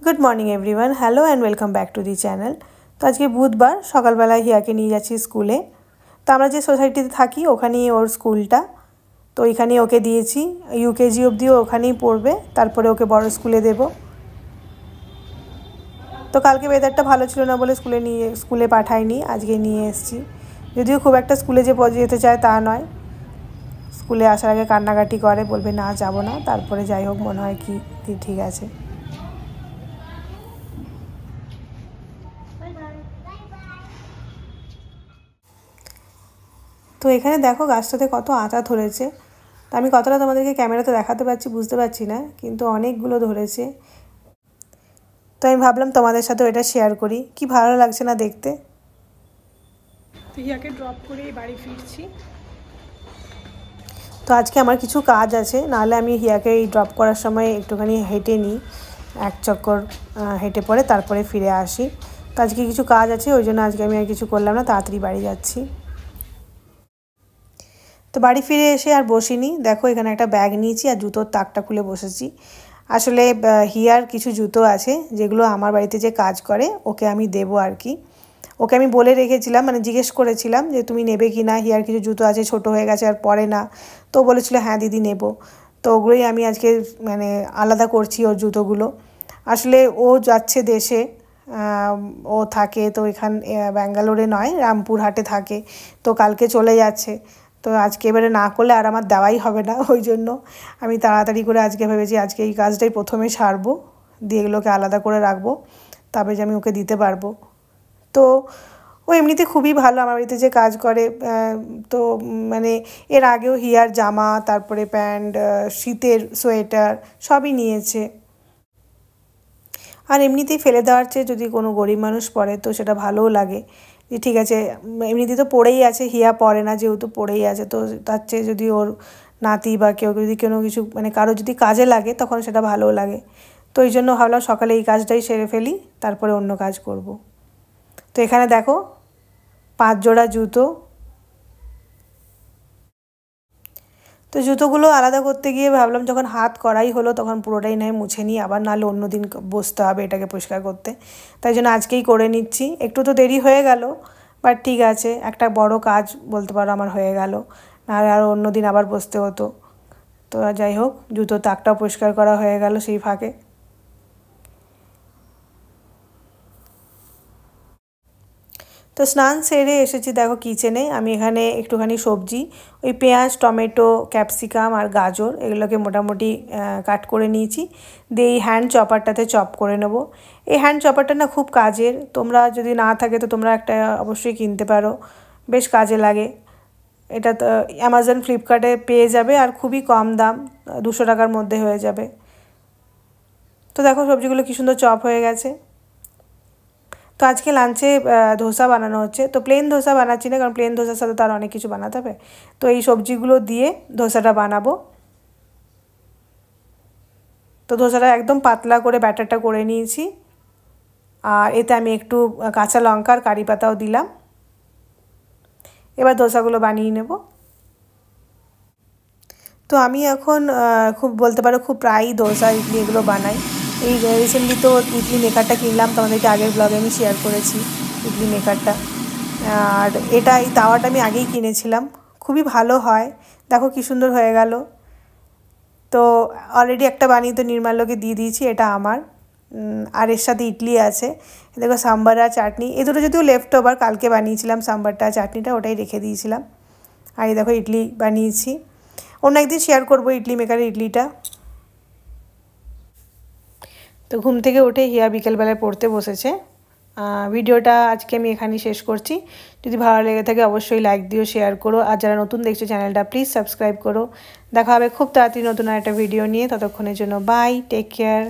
Good morning everyone, hello and welcome back to the channel. तो आज के बुधवार सकाल बेला हियाके निये जाচ্ছি स्कूले। तो আমরা যে সোসাইটিতে থাকি ওখানেই ওর স্কুলটা, তো এখানেই ওকে দিয়েছি। ইউকেজি অবধিও ওখানেই পড়বে, তারপরে ওকে বড় স্কুলে দেব। তো কালকে ওয়েদারটা ভালো ছিল না বলে স্কুলে পাঠাইনি, আজকে নিয়ে এসেছি। যদিও খুব একটা স্কুলে যে যেতে চায় তা নয়, স্কুলে আসার আগে কান্নাকাটি করে, বলবে না যাব না, তারপরে যাই হোক মনে হয় কি ঠিক আছে। তো এখানে দেখো গাছটাতে কত আতা ধরেছে। তো আমি কতটা তোমাদেরকে ক্যামেরাতে দেখাতে পারছি বুঝতে পারছি না, কিন্তু অনেকগুলো ধরেছে। তো আমি ভাবলাম তোমাদের সাথেও এটা শেয়ার করি, কি ভালো লাগছে না দেখতে। তো হিয়াকে ড্রপ করেই বাড়ি ফিরছি। তো আজকে আমার কিছু কাজ আছে, নাহলে আমি হিয়াকে এই ড্রপ করার সময় একটুখানি হেঁটে নিই, এক চক্কর হেঁটে পরে তারপরে ফিরে আসি। তো আজকে কিছু কাজ আছে, ওই জন্য আজকে আমি আর কিছু করলাম না, তাড়াতাড়ি বাড়ি যাচ্ছি। তো বাড়ি ফিরে এসে আর বসিনি, দেখো এখানে একটা ব্যাগ নিয়েছি আর জুতোর তাকটা খুলে বসেছি। আসলে হিয়ার কিছু জুতো আছে যেগুলো আমার বাড়িতে যে কাজ করে ওকে আমি দেবো আর কি। ওকে আমি বলে রেখেছিলাম, মানে জিজ্ঞেস করেছিলাম যে তুমি নেবে কি না, হিয়ার কিছু জুতো আছে ছোট হয়ে গেছে আর পরে না। তো বলেছিল হ্যাঁ দিদি নেব। তো ওগুলোই আমি আজকে মানে আলাদা করছি ওর জুতোগুলো। আসলে ও যাচ্ছে দেশে, ও থাকে তো এখান ব্যাঙ্গালোরে নয়, রামপুরহাটে থাকে। তো কালকে চলে যাচ্ছে। তো আজকে এবারে না করলে আর আমার দেওয়াই হবে না, ওই জন্য আমি তাড়াতাড়ি করে আজকে ভেবেছি আজকে এই কাজটাই প্রথমে সারবো, দিয়ে এগুলোকে আলাদা করে রাখবো, তবে যে আমি ওকে দিতে পারবো। তো ও এমনিতে খুবই ভালো, আমার বাড়িতে যে কাজ করে। তো মানে এর আগেও হিয়ার জামা, তারপরে প্যান্ট, শীতের সোয়েটার সবই নিয়েছে। আর এমনিতেই ফেলে দেওয়ার চেয়ে যদি কোনো গরিব মানুষ পরে তো সেটা ভালোও লাগে, যে ঠিক আছে এমনিতেই তো পড়েই আছে, হিয়া পড়ে না যেহেতু পড়েই আছে, তো তার চেয়ে যদি ওর নাতি বা কেউ যদি কোনো কিছু মানে কারো যদি কাজে লাগে তখন সেটা ভালোও লাগে। তো এই জন্য ভাবলাম সকালে এই কাজটাই সেরে ফেলি, তারপরে অন্য কাজ করব। তো এখানে দেখো 5 জোড়া জুতো। তো জুতোগুলো আলাদা করতে গিয়ে ভাবলাম যখন হাত করাই হলো তখন পুরোটাই নয় মুছে নিই, আবার নাহলে অন্য দিন বসতে হবে এটাকে পরিষ্কার করতে। তাই জন্য আজকেই করে নিচ্ছি। একটু তো দেরি হয়ে গেল, বাট ঠিক আছে, একটা বড় কাজ বলতে পারো আমার হয়ে গেল, নাহলে আর অন্য দিন আবার বসতে হতো। তো যাই হোক, জুতো তাকটাও পরিষ্কার করা হয়ে গেল সেই ফাঁকে। তো স্নান সেরে এসেছি দেখো কিচেনে। আমি এখানে একটুখানি সবজি, ওই পেঁয়াজ, টমেটো, ক্যাপসিকাম আর গাজর এগুলোকে মোটামুটি কাট করে নিয়েছি, দিয়ে এই হ্যান্ড চপারটাতে চপ করে নেব। এই হ্যান্ড চপারটা না খুব কাজের, তোমরা যদি না থাকে তো তোমরা একটা অবশ্যই কিনতে পারো, বেশ কাজে লাগে। এটা তো অ্যামাজন ফ্লিপকার্টে পেয়ে যাবে, আর খুবই কম দাম, 200 টাকার মধ্যে হয়ে যাবে। তো দেখো সবজিগুলো কী সুন্দর চপ হয়ে গেছে। তো আজকে লাঞ্চে ধোসা বানানো হচ্ছে। তো প্লেন ধোসা বানাচ্ছি না, কারণ প্লেন ধোসার সাথে তো আর অনেক কিছু বানাতে হবে। তো এই সবজিগুলো দিয়ে ধোসাটা বানাবো। তো ধোসাটা একদম পাতলা করে ব্যাটারটা করে নিয়েছি, আর এতে আমি একটু কাঁচা লঙ্কা আর কারি পাতাও দিলাম। এবার ধোসাগুলো বানিয়ে নেব। তো আমি এখন খুব বলতে পারো খুব প্রায়ই ধোসা, ইডলি এগুলো বানাই। এই রিসেন্টলি তো ইডলি মেকারটা কিনলাম, তোমাদেরকে আগের ব্লগে আমি শেয়ার করেছি ইডলি মেকারটা। আর এই তাওয়াটা আমি আগেই কিনেছিলাম, খুবই ভালো হয়। দেখো কী সুন্দর হয়ে গেল। তো অলরেডি একটা বানিয়ে তো নির্মাল্যকে দিয়ে দিয়েছি, এটা আমার। আর এর সাথে ইডলি আছে, দেখো সাম্বার আর চাটনি, এ দুটো যদিও লেফট ওভার, কালকে বানিয়েছিলাম সাম্বারটা চাটনিটা, ওটাই রেখে দিয়েছিলাম। আর এই দেখো ইডলি বানিয়েছি, অন্য একদিন শেয়ার করবো ইডলি মেকারের ইডলিটা। তো ঘুম থেকে উঠে হিয়া বিকেলবেলায় পড়তে বসেছে। ভিডিওটা আজকে আমি এখানেই শেষ করছি। যদি ভালো লেগে থাকে অবশ্যই লাইক দিও, শেয়ার করো, আর যারা নতুন দেখছো চ্যানেলটা প্লিজ সাবস্ক্রাইব করো। দেখা হবে খুব তাড়াতাড়ি নতুন একটা ভিডিও নিয়ে, ততক্ষণের জন্য বাই, টেক কেয়ার।